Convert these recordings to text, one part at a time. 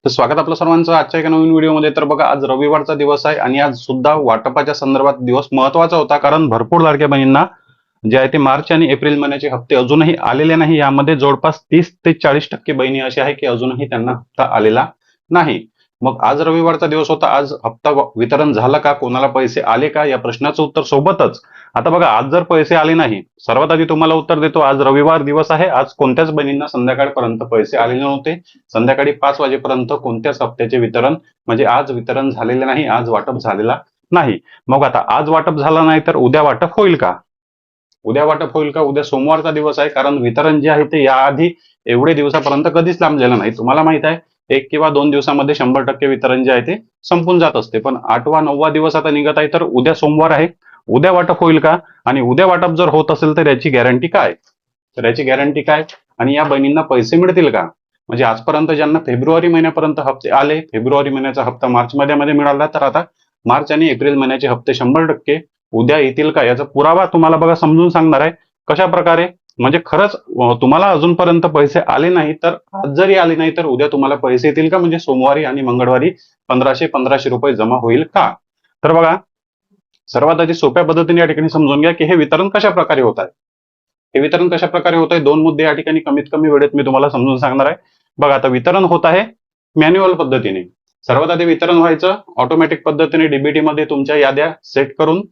तर स्वागत आपलं सर्वांचं आजच्या एका नवीन व्हिडिओमध्ये. तर बघा, आज रविवारचा दिवस आहे आणि आज सुद्धा वाटपाच्या संदर्भात दिवस महत्वाचा होता, कारण भरपूर लाडक्या बहिणींना जे आहे ते मार्च आणि एप्रिल महिन्याचे हप्ते अजूनही आलेले नाही. यामध्ये जवळपास 30 ते 40% बहिणी अशा आहे की अजूनही त्यांना हप्ता आलेला नाही. मग आज रविवारचा दिवस होता, आज हप्ता वितरण झालं का, कोणाला पैसे आले का, या प्रश्नाचं उत्तर सोबतच आता बघा, आज जर पैसे आले नाही, सर्वात आधी तुम्हाला उत्तर देतो, आज रविवार दिवस आहे. आज कोणत्याच बहिणींना संध्याकाळपर्यंत पैसे आलेले नव्हते. संध्याकाळी 5 वाजेपर्यंत कोणत्याच हप्त्याचे वितरण म्हणजे आज वितरण झालेले नाही, आज वाटप झालेला नाही. मग आता आज वाटप झालं नाही तर उद्या वाटप होईल का? उद्या वाटप होईल का? उद्या सोमवारचा दिवस आहे, कारण वितरण जे आहे ते याआधी एवढे दिवसापर्यंत कधीच लांबलेलं नाही. तुम्हाला माहित आहे, 1 किंवा 2 दिवसामध्ये 100% वितरण जे आहे ते संपून जात असते. पण 8वा 9वा दिवस आता निघत आहे, तर उद्या सोमवार आहे. उद्या वाटप होईल का? आणि उद्या वाटप जर होत असेल तर याची गॅरंटी काय? तर याची गॅरंटी काय? आणि या बहिणींना पैसे मिळतील का? म्हणजे आजपर्यंत ज्यांना फेब्रुवारी महिन्यापर्यंत हप्ते आले, फेब्रुवारी महिन्याचा हप्ता मार्च मध्ये मिळाला, तर आता मार्च आणि एप्रिल महिन्याचे हप्ते 100% उद्या येतील का, याचा पुरावा तुम्हाला बघा समजून सांगणार आहे. कशा प्रकारे? म्हणजे खरंच तुम्हाला अजूनपर्यंत पैसे आले नाही, तर आज जरी आले नाही तर उद्या तुम्हाला पैसे येतील का? म्हणजे सोमवारी आणि मंगळवारी 1500 रुपये जमा होईल का? तर बघा, सर्वात आधी सोप्या पद्धतीने या ठिकाणी समजून घ्या की हे वितरण कशा प्रकारे होत आहे. हे वितरण कशा प्रकारे होत आहे, 2 मुद्दे या ठिकाणी कमीत कमी वेळेत मी तुम्हाला समजून सांगणार आहे. बघा, आता वितरण होत आहे मॅन्युअल पद्धतीने. सर्वात आधी वितरण व्हायचं ऑटोमॅटिक पद्धतीने, डीबीटी मध्ये तुमच्या याद्या सेट करून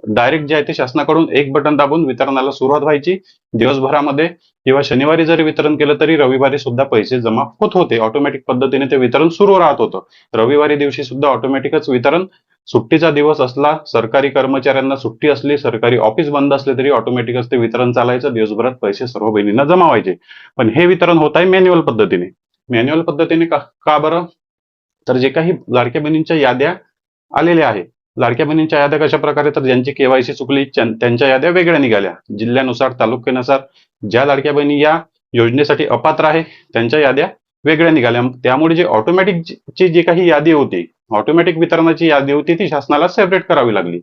डायरेक्ट जे आहे ते शासनाकडून एक बटन दाबून वितरणाला सुरुवात व्हायची. दिवसभरामध्ये किंवा शनिवारी जरी वितरण केलं तरी रविवारी सुद्धा पैसे जमा होत होते. ऑटोमॅटिक पद्धतीने ते वितरण सुरू राहत होतं. रविवारी दिवशी सुद्धा ऑटोमॅटिकच वितरण, सुट्टीचा दिवस असला, सरकारी कर्मचाऱ्यांना सुट्टी असली, सरकारी ऑफिस बंद असले तरी ऑटोमॅटिकच ते वितरण चालायचं. दिवसभरात पैसे सर्व बहिणींना जमा व्हायचे. पण हे वितरण होत आहे मॅन्युअल पद्धतीने. मॅन्युअल पद्धतीने का बरं? तर जे काही लाडक्या बहिणींच्या याद्या आलेल्या आहेत, लाडक्या बहिणींच्या याद्या कशा प्रकारे, तर ज्यांची केवायसी चुकली त्यांच्या याद्या वेगळ्या निघाल्या. जिल्ह्यानुसार, तालुक्यानुसार ज्या लाडक्या बहिणी या योजनेसाठी अपात्र आहे त्यांच्या याद्या वेगळ्या निघाल्या. त्यामुळे जे ऑटोमॅटिक ची जी काही यादी होती, ऑटोमॅटिक वितरणाची यादी होती, ती शासनाला सेपरेट करावी लागली.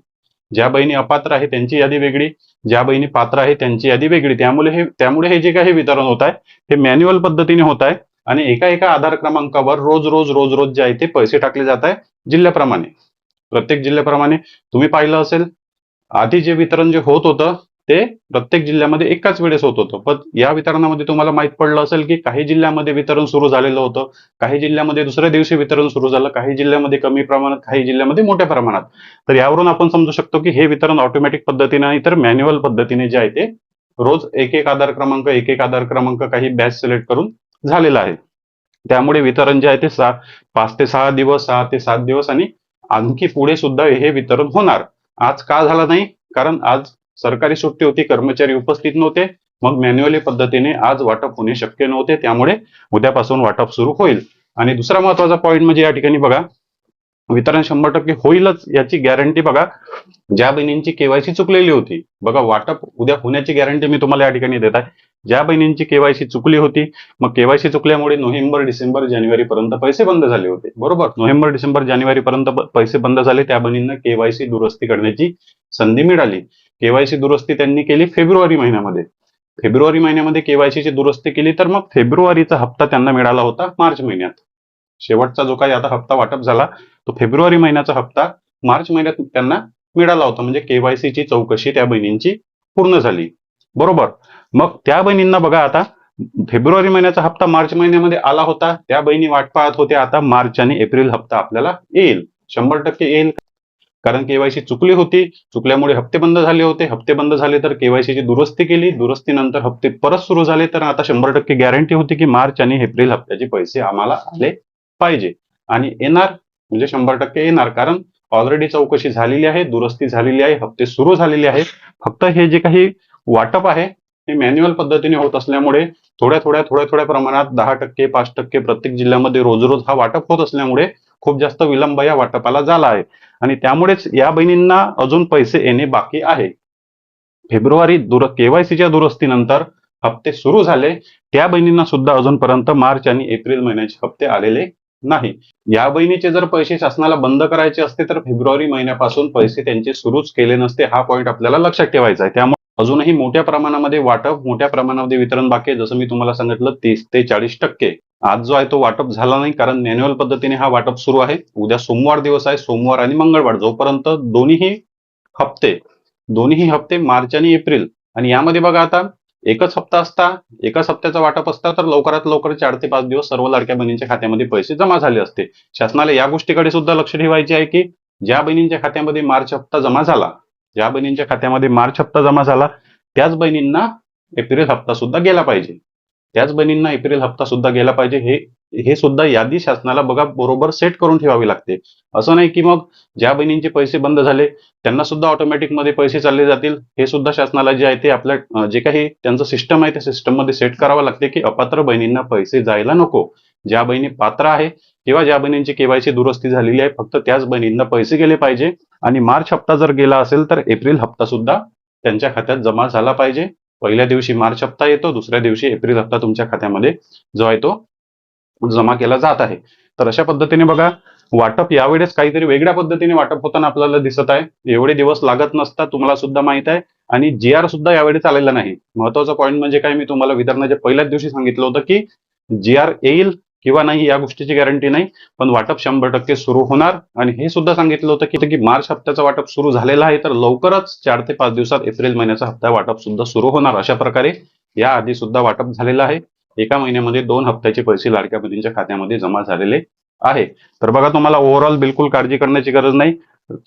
ज्या बहिणी अपात्र आहे त्यांची यादी वेगळी, ज्या बहिणी पात्र आहे त्यांची यादी वेगळी. त्यामुळे हे जे काही वितरण होत आहे हे मॅन्युअल पद्धतीने होत आहे आणि एका आधार क्रमांकावर रोज जे आहे ते पैसे टाकले जात आहे जिल्ह्याप्रमाणे. प्रत्येक जिल्ह्याप्रमाणे तुम्ही पाहिलं असेल, आधी जे वितरण जे होत होतं ते प्रत्येक जिल्ह्यामध्ये एकाच वेळेस होत होतं. पण या वितरणामध्ये तुम्हाला माहित पडलं असेल की काही जिल्ह्यामध्ये वितरण सुरू झालेलं होतं, काही जिल्ह्यामध्ये दुसऱ्या दिवशी वितरण सुरू झालं, काही जिल्ह्यामध्ये कमी प्रमाणात, काही जिल्ह्यामध्ये मोठ्या प्रमाणात. तर यावरून आपण समजू शकतो की हे वितरण ऑटोमॅटिक पद्धतीने नाही तर मॅन्युअल पद्धतीने जे आहे ते रोज एक आधार क्रमांक काही बॅच सिलेक्ट करून झालेला आहे. त्यामुळे वितरण जे आहे ते 5 ते 6 दिवस, 6 ते 7 दिवस आणि आणखी पुढे सुद्धा हे वितरण होणार. आज का झालं नाही? कारण आज सरकारी सुट्टी होती, कर्मचारी उपस्थित नव्हते. मग मॅन्युअली पद्धतीने आज वाटप होणे शक्य नव्हते. त्यामुळे उद्यापासून वाटप सुरू होईल. आणि दुसरा महत्वाचा पॉईंट म्हणजे या ठिकाणी बघा, वितरण 100% होईलच याची गॅरंटी बघा, ज्या बहिणींची केवायसी चुकलेली होती, बघा वाटप उद्या होण्याची गॅरंटी मी तुम्हाला या ठिकाणी देत आहे. ज्या बहिणींची केवायसी चुकली होती, मग केवायसी चुकल्यामुळे नोव्हेंबर, डिसेंबर, जानेवारी पर्यंत पैसे बंद झाले होते, बरोबर. नोव्हेंबर, डिसेंबर, जानेवारी पर्यंत पैसे बंद झाले. त्या बहिणींना केवायसी दुरुस्ती करण्याची संधी मिळाली. केवायसी दुरुस्ती त्यांनी केली फेब्रुवारी महिन्यामध्ये. फेब्रुवारी महिन्यामध्ये केवायसी ची दुरुस्ती केली, तर मग फेब्रुवारीचा हप्ता त्यांना मिळाला होता मार्च महिन्यात. शेवटचा जो काही आता हप्ता वाटप झाला तो फेब्रुवारी महिन्याचा हप्ता मार्च महिन्यात त्यांना मिळाला होता. म्हणजे केवायसी ची चौकशी त्या बहिणींची पूर्ण झाली, बरोबर. मग त्या बहिणींना बघा, आता फेब्रुवारी महिन्याचा हप्ता मार्च महिन्यामध्ये आला होता, त्या बहिणी वाट पाहत होत्या आता मार्च आणि एप्रिल हप्ता आपल्याला येईल, 100% येईल. कारण केवायसी चुकली होती, चुकल्यामुळे हप्ते बंद झाले होते. हप्ते बंद झाले तर केवायसी ची दुरुस्ती केली, दुरुस्तीनंतर हप्ते परत सुरू झाले. तर आता 100% गॅरंटी होती की मार्च आणि एप्रिल हप्त्याचे पैसे आम्हाला आले पाहिजे आणि येणार, म्हणजे 100% येणार. कारण ऑलरेडी चौकशी झालेली आहे, दुरुस्ती झालेली आहे, हप्ते सुरू झालेले आहेत. फक्त हे जे काही वाटप आहे हे मॅन्युअल पद्धतीने होत असल्यामुळे थोड्या प्रमाणात 10%, 5% प्रत्येक जिल्ह्यामध्ये रोज हा वाटप होत असल्यामुळे खूप जास्त विलंब या वाटपाला झाला आहे आणि त्यामुळेच या बहिणींना अजून पैसे येणे बाकी आहे. फेब्रुवारी केवायसीच्या दुरुस्तीनंतर हप्ते सुरू झाले, त्या बहिणींना सुद्धा अजूनपर्यंत मार्च आणि एप्रिल महिन्याचे हप्ते आलेले नाही. या बहिणीचे जर पैसे शासनाला बंद करायचे असते तर फेब्रुवारी महिन्यापासून पैसे त्यांचे सुरूच केले नसते. हा पॉईंट आपल्याला लक्षात ठेवायचा आहे. त्यामुळे अजूनही मोठ्या प्रमाणामध्ये वाटप, मोठ्या प्रमाणामध्ये वितरण बाकी आहे. जसं मी तुम्हाला सांगितलं 30 ते 40%. आज जो आहे तो वाटप झाला नाही, कारण मॅन्युअल पद्धतीने हा वाटप सुरू आहे. उद्या सोमवार दिवस आहे, सोमवार आणि मंगळवार जोपर्यंत दोन्हीही हप्ते मार्च आणि एप्रिल, आणि यामध्ये बघा आता एकच हप्त्याचं वाटप असता तर लवकरात लवकर 4 ते 5 दिवस सर्व लाडक्या बहिणींच्या खात्यामध्ये पैसे जमा झाले असते. शासनाला या गोष्टीकडे सुद्धा लक्ष ठेवायचे आहे की ज्या बहिणींच्या खात्यामध्ये मार्च हप्ता जमा झाला त्याच बहिणींना एप्रिल हप्ता सुद्धा गेला पाहिजे. हे सुद्धा यादी शासनाला बघा बरोबर सेट करून ठेवावी लागते. असं नाही की मग ज्या बहिणींचे पैसे बंद झाले त्यांना सुद्धा ऑटोमॅटिक मध्ये पैसे चालले जातील. हे सुद्धा शासनाला जे आहे ते आपल्या जे काही त्यांचं सिस्टम आहे त्या सिस्टम मध्ये सेट करावं लागते की अपात्र बहिणींना पैसे जायला नको. ज्या बहिणी पात्र आहे किंवा ज्या बहिणींची केवायसी दुरुस्ती झालेली आहे फक्त त्याच बहिणींना पैसे गेले पाहिजे. आणि मार्च हप्ता जर गेला असेल तर एप्रिल हप्ता सुद्धा त्यांच्या खात्यात जमा झाला पाहिजे. पहिल्या दिवशी मार्च हप्ता येतो, दुसऱ्या दिवशी एप्रिल हप्ता तुमच्या खात्यामध्ये जो आहे तो जमा केला जात आहे. तर अशा पद्धतीने बघा वाटप यावेळेस काहीतरी वेगळ्या पद्धतीने वाटप होताना आपल्याला दिसत आहे. एवढे दिवस लागत नसतात, तुम्हाला सुद्धा माहित आहे. आणि GR सुद्धा यावेळेस आलेला नाही. महत्वाचा पॉईंट म्हणजे काय, मी तुम्हाला वितरणाच्या पहिल्याच दिवशी सांगितलं होतं की GR येईल किंवा नाही या गोष्टीची गॅरंटी नाही, पण वाटप 100% सुरू होणार. आणि हे सुद्धा सांगितलं होतं की मार्च हप्त्याचं वाटप सुरू झालेलं आहे, तर लवकरच 4 ते 5 दिवसात एप्रिल महिन्याचा हप्ता वाटप सुद्धा सुरू होणार. अशा प्रकारे या आधी सुद्धा वाटप झालेलं आहे. एका महिन्यामध्ये 2 हप्त्याचे पैसे लाडक्या बहिणींच्या खात्यामध्ये जमा झालेले आहे. तर बघा तुम्हाला ओव्हरऑल बिलकुल काळजी करण्याची गरज नाही.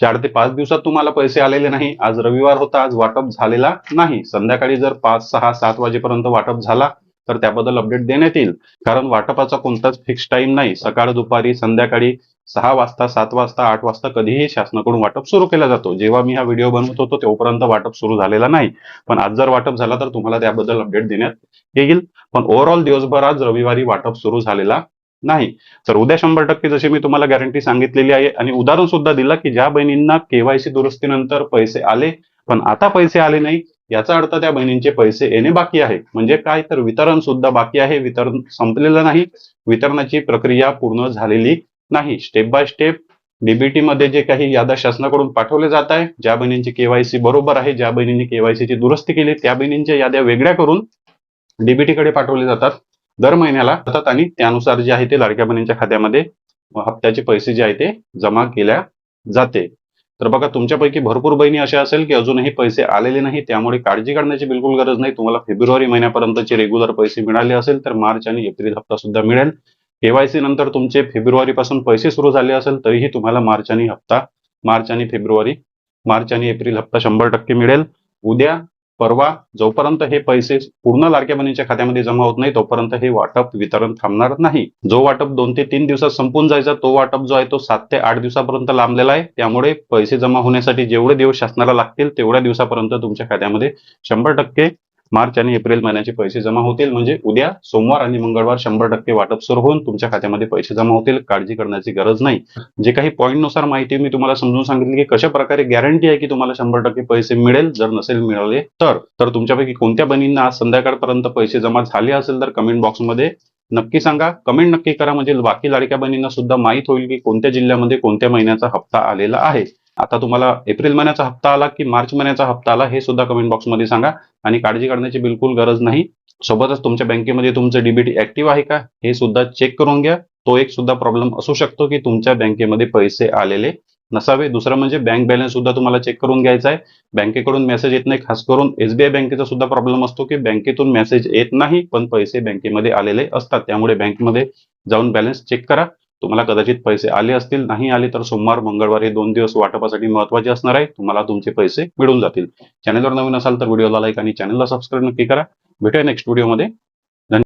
4 ते 5 दिवसात तुम्हाला पैसे आलेले नाही. आज रविवार होता, आज वाटप झालेला नाही. संध्याकाळी जर 5, 6, 7 वाजेपर्यंत वाटप झाला तर त्याबद्दल अपडेट देण्यात येईल. कारण वाटपाचा कोणताच फिक्स टाइम नाही. सकाळ, दुपारी, संध्याकाळी 6 वाजता, 7 वाजता, 8 वाजता कधीही शासनाकडून वाटप सुरू केला जातो. जेव्हा मी हा व्हिडिओ बनवत होतो तोपर्यंत वाटप सुरू झालेला नाही, पण आज जर वाटप झाला तर तुम्हाला त्याबद्दल अपडेट देण्यात येईल. पण ओव्हरऑल दिवसभर आज रविवारी वाटप सुरू झालेला नाही. तर उद्या 100% जशी मी तुम्हाला गॅरंटी सांगितलेली आहे आणि उदाहरण सुद्धा दिलं की ज्या बहिणींना केवायसी दुरुस्तीनंतर पैसे आले पण आता पैसे आले नाही, याचा अर्थ त्या बहिणींचे पैसे येणे बाकी आहे. म्हणजे काय, तर वितरण सुद्धा बाकी आहे. वितरण संपलेलं नाही, वितरणाची प्रक्रिया पूर्ण झालेली नाही. स्टेप बाय स्टेप डीबीटी मध्ये जे काही याद्या शासनाकडून पाठवले जात आहे, ज्या बहिणींची केवायसी बरोबर आहे, ज्या बहिणींनी केवायसी ची दुरुस्ती केली त्या बहिणींच्या याद्या वेगळ्या करून डीबीटी कडे पाठवले जातात दर महिन्याला जातात, आणि त्यानुसार जे आहे ते लाडक्या बहिणींच्या खात्यामध्ये हप्त्याचे पैसे जे आहे ते जमा केल्या जाते. तर बघा तुमच्यापैकी भरपूर बहिणी अशा असेल की अजूनही पैसे आलेले नाही, त्यामुळे काळजी करण्याची बिलकुल गरज नाही. तुम्हाला फेब्रुवारी महिन्यापर्यंतचे रेग्युलर पैसे मिळाले असेल तर मार्च आणि एप्रिल हप्ता सुद्धा मिळेल. केवायसी नंतर तुमचे फेब्रुवारी पासून पैसे सुरू झाले असेल तरीही तुम्हाला मार्च आणि एप्रिल हप्ता 100% मिळेल. उद्या परवा जोपर्यंत हे पैसे पूर्ण लाडक्या बहिणींच्या खात्यामध्ये जमा होत नाही तोपर्यंत हे वाटप वितरण थांबणार नाही. जो वाटप 2 ते 3 दिवसात संपून जायचा तो वाटप जो आहे तो 7 ते 8 दिवसापर्यंत लांबलेला आहे. त्यामुळे पैसे जमा होण्यासाठी जेवढे दिवस शासनाला लागतील तेवढ्या दिवसापर्यंत तुमच्या खात्यामध्ये 100% मार्च आणि एप्रिल महिन्याचे पैसे जमा होतील. म्हणजे उद्या सोमवार आणि मंगळवार 100% वाटप सुरू होऊन तुमच्या खात्यामध्ये पैसे जमा होतील. काळजी करण्याची गरज नाही. जे काही पॉईंट नुसार माहिती मी तुम्हाला समजून सांगितली की कशा प्रकारे गॅरंटी आहे की तुम्हाला 100% पैसे मिळेल. जर नसेल मिळाले तर तुमच्यापैकी कोणत्या बहिणींना आज संध्याकाळपर्यंत पैसे जमा झाले असेल तर कमेंट बॉक्समध्ये नक्की सांगा. कमेंट नक्की करा, म्हणजे बाकी लाडक्या बहिणींना सुद्धा माहित होईल की कोणत्या जिल्ह्यामध्ये कोणत्या महिन्याचा हप्ता आलेला आहे. आता तुम्हाला एप्रिल महिन्याचा हप्ता आला की मार्च महिन्याचा हप्ता आला हे सुद्धा कमेंट बॉक्समध्ये सांगा. आणि काळजी करण्याची बिलकुल गरज नाही. सोबतच तुमच्या बँकेमध्ये तुमचं डीबीटी ऍक्टिव्ह आहे का हे सुद्धा चेक करून घ्या. तो एक सुद्धा प्रॉब्लेम असू शकतो की तुमच्या बँकेमध्ये पैसे आलेले नसावे. दुसरं म्हणजे बँक बॅलन्स सुद्धा तुम्हाला चेक करून घ्यायचा आहे. बँकेकडून मेसेज येत नाही. खास करून SBI बँकेचा सुद्धा प्रॉब्लेम असतो की बँकेतून मेसेज येत नाही पण पैसे बँकेमध्ये आलेले असतात. त्यामुळे बँकेमध्ये जाऊन बॅलन्स चेक करा. तुम्हाला कदाचित पैसे आले असतील, नाही आले तर सोमवार मंगळवार हे 2 दिवस वाटपासाठी महत्वाचे असणार आहे. तुम्हाला तुमचे पैसे मिळून जातील. चॅनलवर नवीन असाल तर व्हिडिओला लाईक आणि चॅनलला सबस्क्राईब नक्की करा. भेटूया नेक्स्ट व्हिडिओमध्ये.